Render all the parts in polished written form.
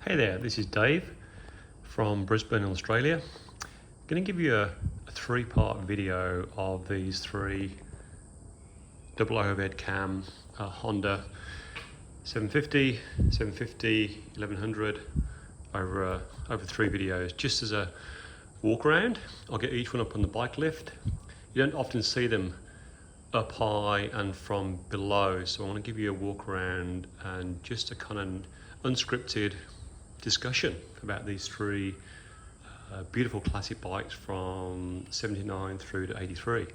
Hey there, this is Dave from Brisbane, Australia. I'm going to give you a three-part video of these three double overhead cam Honda 750, 750, 1100 over three videos. Just as a walk around, I'll get each one up on the bike lift. You don't often see them up high and from below, so I want to give you a walk around and just a kind of unscripted discussion about these three beautiful classic bikes from 79 through to 83.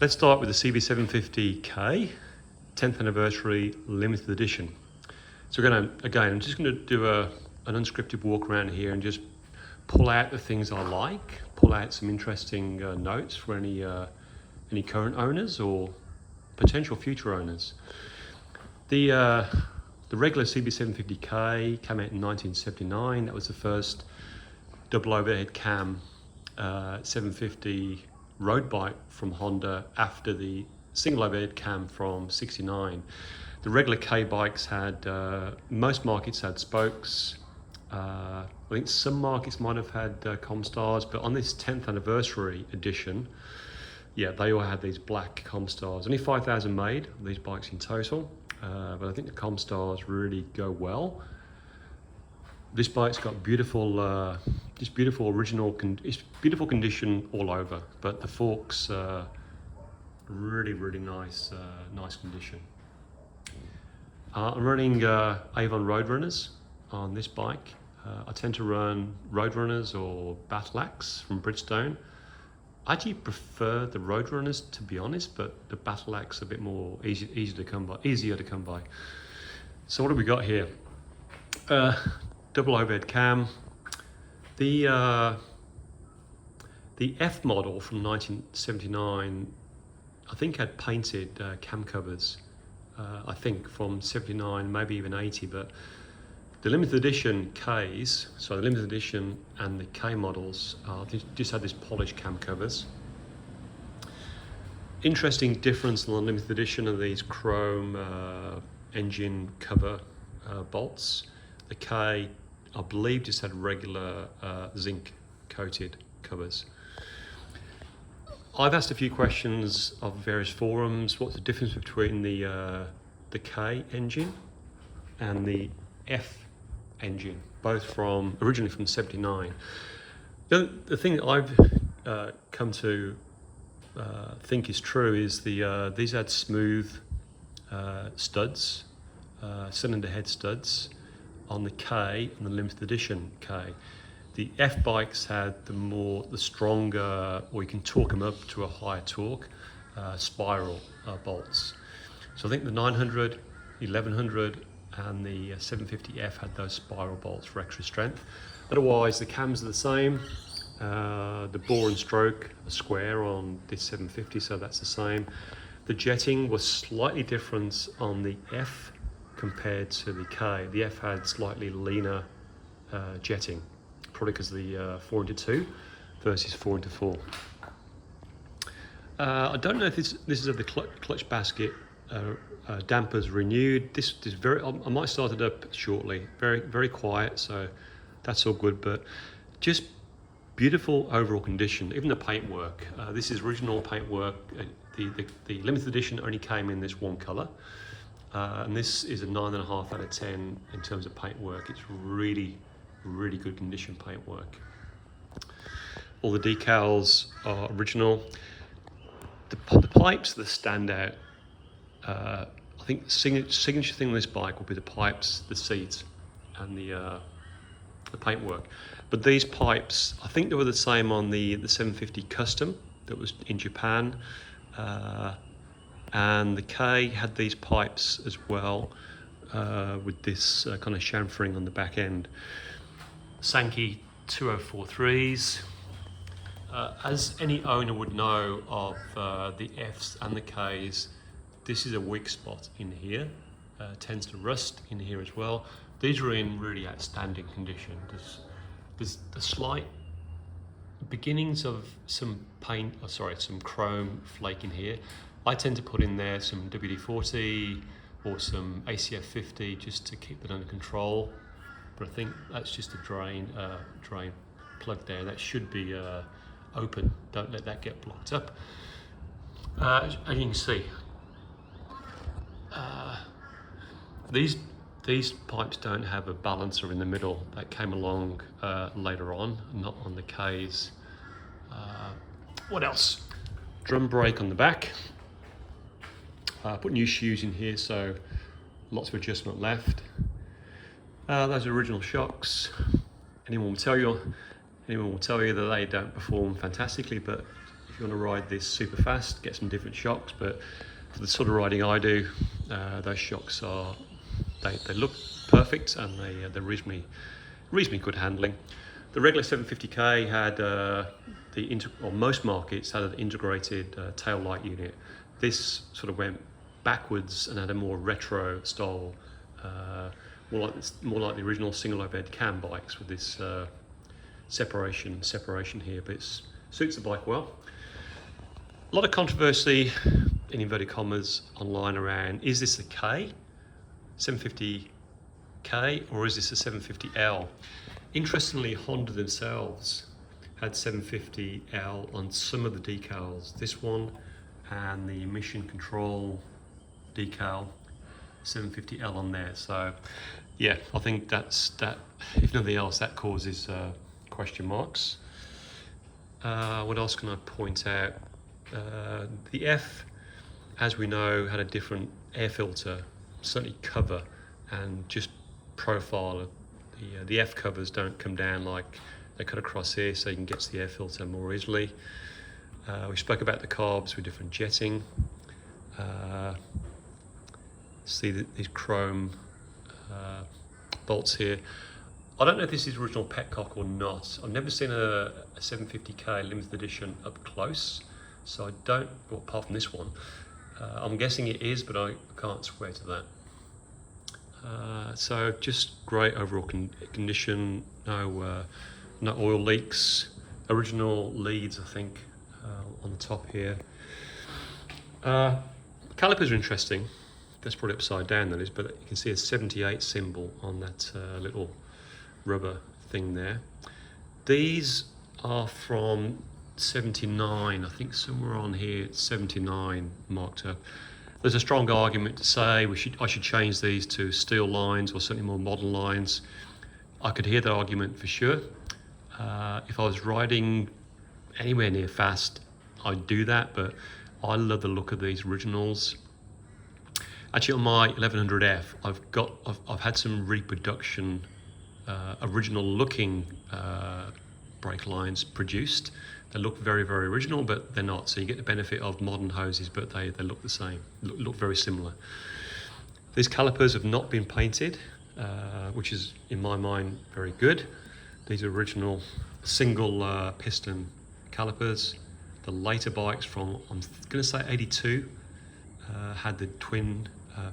Let's start with the CB750K 10th anniversary limited edition. So I'm just going to do an unscripted walk around here and just pull out the things I like, pull out some interesting notes for any current owners or potential future owners. The regular CB750K came out in 1979. That was the first double overhead cam 750 road bike from Honda after the single overhead cam from 69. The regular K bikes had, most markets had spokes. I think some markets might have had Comstars, but on this 10th anniversary edition, yeah, they all had these black Comstars. Only 5,000 made of these bikes in total. But I think the Comstars really go well. This bike's got beautiful, just beautiful original, it's beautiful condition all over. But the forks, really nice, nice condition. I'm running Avon Roadrunners on this bike. I tend to run Roadrunners or Battle Axe from Bridgestone. I actually prefer the Roadrunners, to be honest, but the Battle Axe a bit more easier to come by. So what have we got here? Double overhead cam. The F model from 1979, I think had painted cam covers. I think from 79, maybe even 80, but the limited edition Ks, so the limited edition and the K models, just had this polished cam covers. Interesting difference on the limited edition of these chrome engine cover bolts. The K, I believe, just had regular zinc coated covers. I've asked a few questions of various forums. What's the difference between the K engine and the F engine, both originally from 79. The thing that I've come to think is true is these had smooth studs, cylinder head studs on the K and the limited edition K. The F bikes had the stronger, or you can torque them up to a higher torque, spiral bolts. So I think the 900, 1100 and the 750F had those spiral bolts for extra strength. Otherwise, the cams are the same. The bore and stroke are square on this 750, so that's the same. The jetting was slightly different on the F compared to the K. The F had slightly leaner jetting, probably because of the 4x2 versus 4x4. I don't know if this is of the clutch basket dampers renewed. This is I might start it up shortly. Very quiet, so that's all good, but just beautiful overall condition. Even the paintwork, this is original paintwork. The limited edition only came in this one color, and this is a 9.5 out of 10 in terms of paintwork. It's really good condition paintwork. All the decals are original. The pipes that stand out, I think the signature thing on this bike will be the pipes, the seats, and the paintwork. But these pipes, I think they were the same on the 750 Custom that was in Japan, and the K had these pipes as well, with this kind of chamfering on the back end. Sankey 2043s. As any owner would know of the Fs and the Ks, this is a weak spot in here. Tends to rust in here as well. These are in really outstanding condition. There's the slight beginnings of some some chrome flake in here. I tend to put in there some WD-40 or some ACF 50 just to keep it under control. but I think that's just a drain plug there. That should be open. Don't let that get blocked up. As you can see, these pipes don't have a balancer in the middle. That came along later on, not on the Ks. What else? Drum brake on the back. Put new shoes in here, so lots of adjustment left. Those are original shocks. Anyone will tell you that they don't perform fantastically, but if you want to ride this super fast, get some different shocks. But for the sort of riding I do, those shocks they look perfect, and they're reasonably good handling. The regular 750K had most markets had an integrated tail light unit. This sort of went backwards and had a more retro style, more like the original single overhead cam bikes with this separation here, but it suits the bike well. A lot of controversy, in inverted commas, online around, is this a K, 750K, or is this a 750L? Interestingly, Honda themselves had 750L on some of the decals. This one and the emission control decal, 750L on there. So yeah, I think that, if nothing else, that causes question marks. What else can I point out? The F, as we know, had a different air filter, certainly cover and just profile. The F covers don't come down like they cut across here, so you can get to the air filter more easily. We spoke about the carbs with different jetting. See these chrome bolts here. I don't know if this is original petcock or not. I've never seen a 750K limited edition up close, so I don't, well, apart from this one. I'm guessing it is, but I can't swear to that. So just great overall condition, no oil leaks, original leads I think on the top here. Calipers are interesting. That's probably upside down, that is, but you can see a 78 symbol on that little rubber thing there. These are from 79, I think somewhere on here it's 79 marked up. There's a strong argument to say I should change these to steel lines, or certainly more modern lines. I could hear that argument for sure. If I was riding anywhere near fast, I'd do that, but I love the look of these originals. Actually, on my 1100F, I've had some reproduction, original looking brake lines produced. They look very, very original, but they're not. So you get the benefit of modern hoses, but they look the same, look very similar. These calipers have not been painted, which is, in my mind, very good. These are original single piston calipers. The later bikes from, I'm going to say 82, had the twin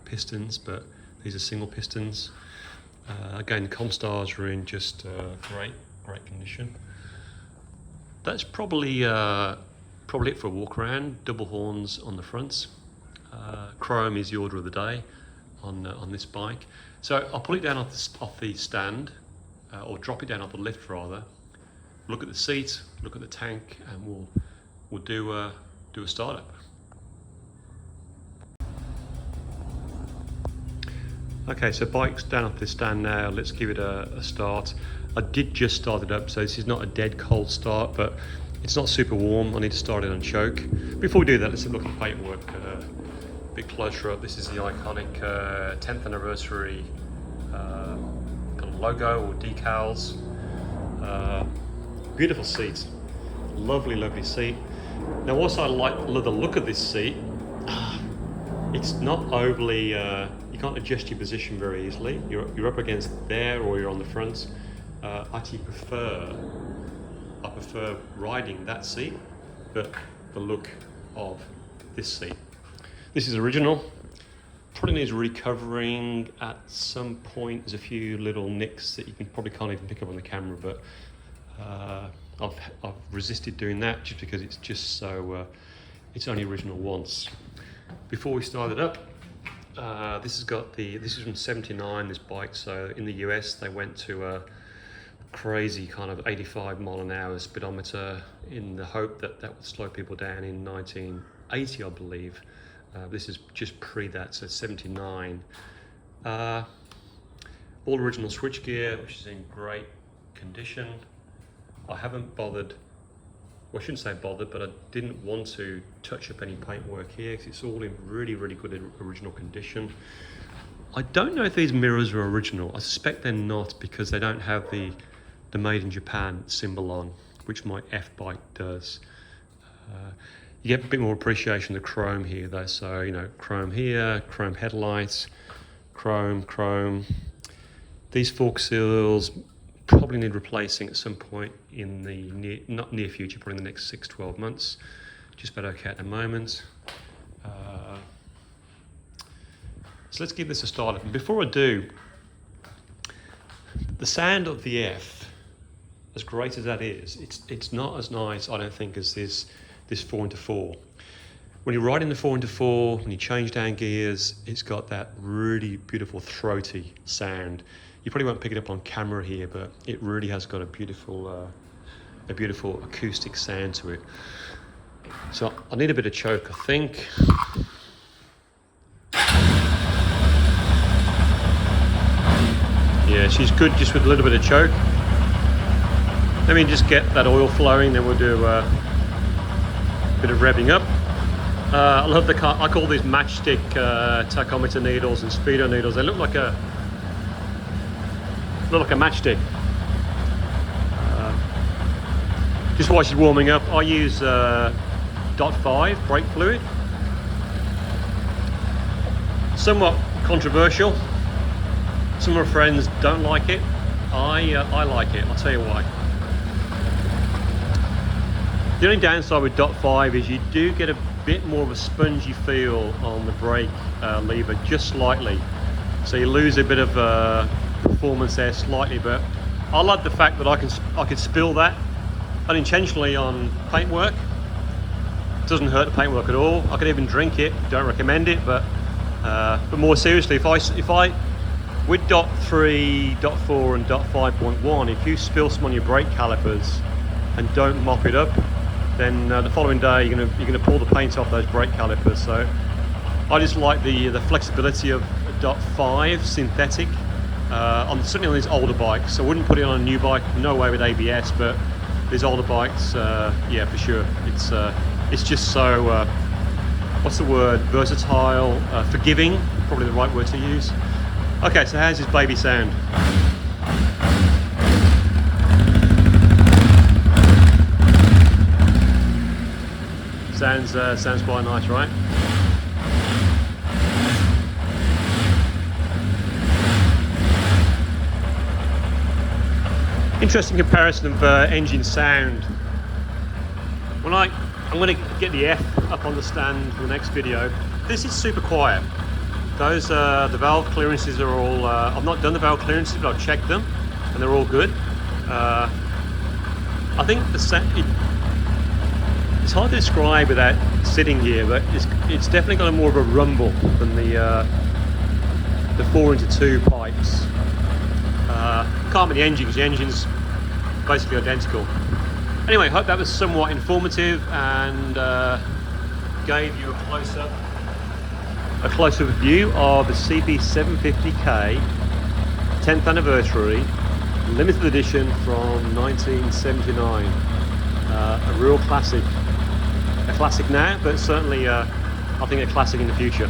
pistons, but these are single pistons. Again, the Comstars are in just great condition. That's probably it for a walk around. Double horns on the fronts. Chrome is the order of the day on this bike. So I'll pull it down off the stand, or drop it down off the lift rather. Look at the seat, look at the tank, and we'll do a startup. Okay, so bike's down off the stand now. Let's give it a start. I did just start it up, so this is not a dead cold start, but it's not super warm. I need to start it on choke. Before we do that, let's have a look at the paintwork a bit closer up. This is the iconic 10th anniversary kind of logo or decals. Beautiful seat, lovely seat. Now, also I love the look of this seat. It's not overly, you can't adjust your position very easily. You're up against there, or you're on the front. I actually prefer riding that seat, but the look of this seat. This is original. Probably needs recovering at some point. There's a few little nicks that you probably can't even pick up on the camera, but I've resisted doing that just because it's just so, it's only original once. Before we start it up, This is from '79, this bike. So in the US, they went to a crazy kind of 85 mile an hour speedometer in the hope that that would slow people down in 1980, I believe. This is just pre that, so 79. All original switchgear, which is in great condition. I haven't bothered, well, I shouldn't say bothered, but I didn't want to touch up any paintwork here because it's all in really, really good original condition. I don't know if these mirrors are original. I suspect they're not because they don't have the made in Japan symbol on, which my F bike does. You get a bit more appreciation of the chrome here though. So, you know, chrome here, chrome headlights, chrome. These fork seals probably need replacing at some point in the not near future, probably in the next 6-12 months. Just about okay at the moment. So let's give this a start up. And before I do, the sound of the F, as great as that is, it's not as nice, I don't think, as this 4x4. When you're riding the 4x4, when you change down gears, it's got that really beautiful throaty sound. You probably won't pick it up on camera here, but it really has got a beautiful acoustic sound to it. So I need a bit of choke, I think. Yeah, she's good just with a little bit of choke. Let me just get that oil flowing, then we'll do a bit of revving up. I love the car. I call these matchstick tachometer needles and speedo needles. They look like a matchstick. Just while she's warming up, I use DOHC brake fluid. Somewhat controversial. Some of my friends don't like it. I like it. I'll tell you why. The only downside with DOHC is you do get a bit more of a spongy feel on the brake lever, just slightly. So you lose a bit of performance there slightly, but I like the fact that I can spill that unintentionally on paintwork. It doesn't hurt the paintwork at all. I could even drink it. Don't recommend it, but more seriously, if I with DOHC3, DOHC4 and DOHC5.1, if you spill some on your brake calipers and don't mop it up, then the following day you're gonna pull the paint off those brake calipers. So I just like the flexibility of DOHC5 synthetic certainly on these older bikes. I wouldn't put it on a new bike, no way with ABS, but these older bikes, yeah, for sure. It's just so what's the word? Versatile, forgiving, probably the right word to use. Okay, so how's this baby sound? Sounds quite nice, right? Interesting comparison of engine sound. I'm going to get the F up on the stand for the next video. This is super quiet. Those the valve clearances are all. I've not done the valve clearances, but I've checked them, and they're all good. I think the sound. It's hard to describe without sitting here, but it's definitely got a more of a rumble than the 4x2 pipes. Can't be the engine because the engine's basically identical. Anyway, hope that was somewhat informative and gave you a close-up view of the CB750K 10th anniversary limited edition from 1979. A real classic. A classic now, but certainly I think a classic in the future.